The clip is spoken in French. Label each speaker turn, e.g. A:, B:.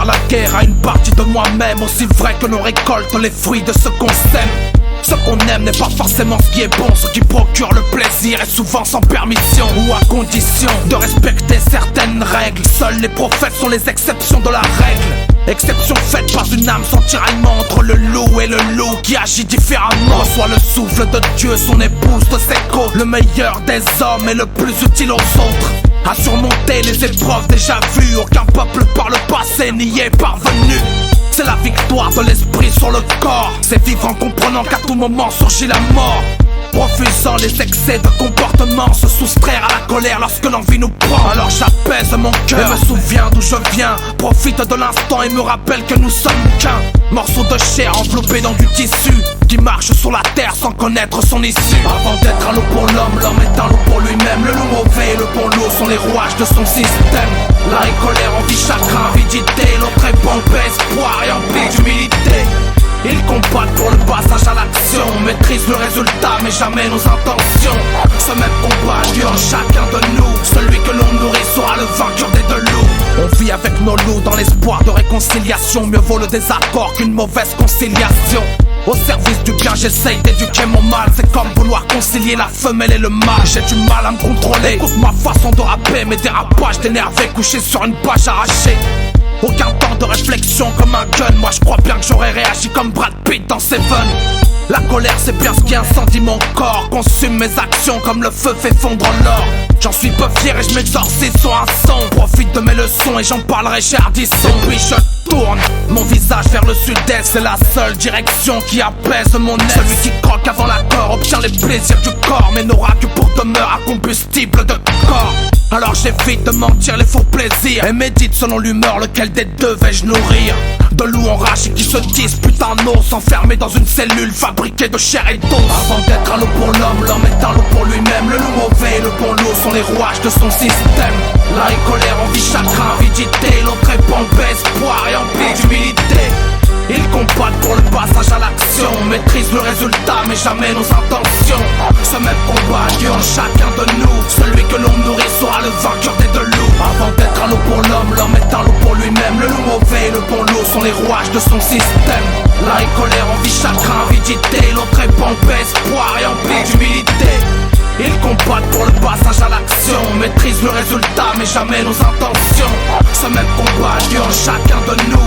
A: faire la guerre à une partie de moi-même, aussi vrai que l'on récolte les fruits de ce qu'on sème. Ce qu'on aime n'est pas forcément ce qui est bon, ce qui procure le plaisir est souvent sans permission ou à condition de respecter certaines règles. Seuls les prophètes sont les exceptions de la règle. Exception faite par une âme sans tiraillement entre le loup et le loup qui agit différemment. Reçoit le souffle de Dieu, son épouse de ses côtes. Le meilleur des hommes est le plus utile aux autres. À surmonter les épreuves déjà vues, aucun peuple par le passé n'y est parvenu. C'est la victoire de l'esprit sur le corps. C'est vivre en comprenant qu'à tout moment surgit la mort. Refusant les excès de comportement, se soustraire à la colère lorsque l'envie nous prend. Alors j'apaise mon cœur et me souviens d'où je viens. Profite de l'instant et me rappelle que nous sommes qu'un morceau de chair enveloppé dans du tissu qui marche sur la terre sans connaître son issue. Avant d'être un loup pour l'homme, l'homme est un loup pour lui-même. Le loup mauvais et le bon loup sont les rouages de son système. La colère, envie, chagrin, avidité. L'autre est bon, paix, espoir et empli d'humilité. Ils combattent pour le passage à l'action, maîtrisent le résultat mais jamais nos intentions. Ce même combat dure en chacun de nous. Celui que l'on nourrit sera le vainqueur des deux loups. On vit avec nos loups dans l'espoir de réconciliation. Mieux vaut le désaccord qu'une mauvaise conciliation. Au service du bien j'essaye d'éduquer mon mal. C'est comme vouloir concilier la femelle et le mâle. J'ai du mal à me contrôler. Écoute ma façon de rapper, mes dérapages d'énervé couché sur une page arrachée. Aucun temps de réflexion comme un gun. Moi je crois bien que j'aurais réagi comme Brad Pitt dans Seven. La colère c'est bien ce qui incendie mon corps, consume mes actions comme le feu fait fondre l'or. J'en suis peu fier et je m'exorcise sur un son. Profite de mes leçons et j'en parlerai chez Ardisson. Et puis je tourne mon visage vers le sud-est. C'est la seule direction qui apaise mon être. Celui qui croque avant l'accord obtient les plaisirs du corps, mais n'aura que pour demeure un combustible de corps. Alors j'évite de mentir les faux plaisirs et médite selon l'humeur lequel des deux vais-je nourrir. De loups enragés qui se disputent un os, enfermés dans une cellule fabriquée de chair et d'os. Avant d'être un loup pour l'homme, l'homme est un loup pour lui-même. Le loup mauvais et le bon loup sont les rouages de son système. La colère, envie, chagrin, avidité. L'autre est bon, paix, espoir et empli d'humilité. Ils combattent pour le passage à l'action, maîtrisent le résultat mais jamais nos intentions. Ce même combat dure en chacun de nous. Celui que l'on nourrit sera le vainqueur des deux loups. Avant d'être un loup pour l'homme, l'homme est un loup pour lui-même. Le loup mauvais et le bon loup sont les rouages de son système. La colère, envie, chagrin, avidité. L'autre est bon, paix, espoir et empli d'humilité. Ils combattent pour le passage à l'action, maîtrisent le résultat mais jamais nos intentions. Ce même combat dure en chacun de nous.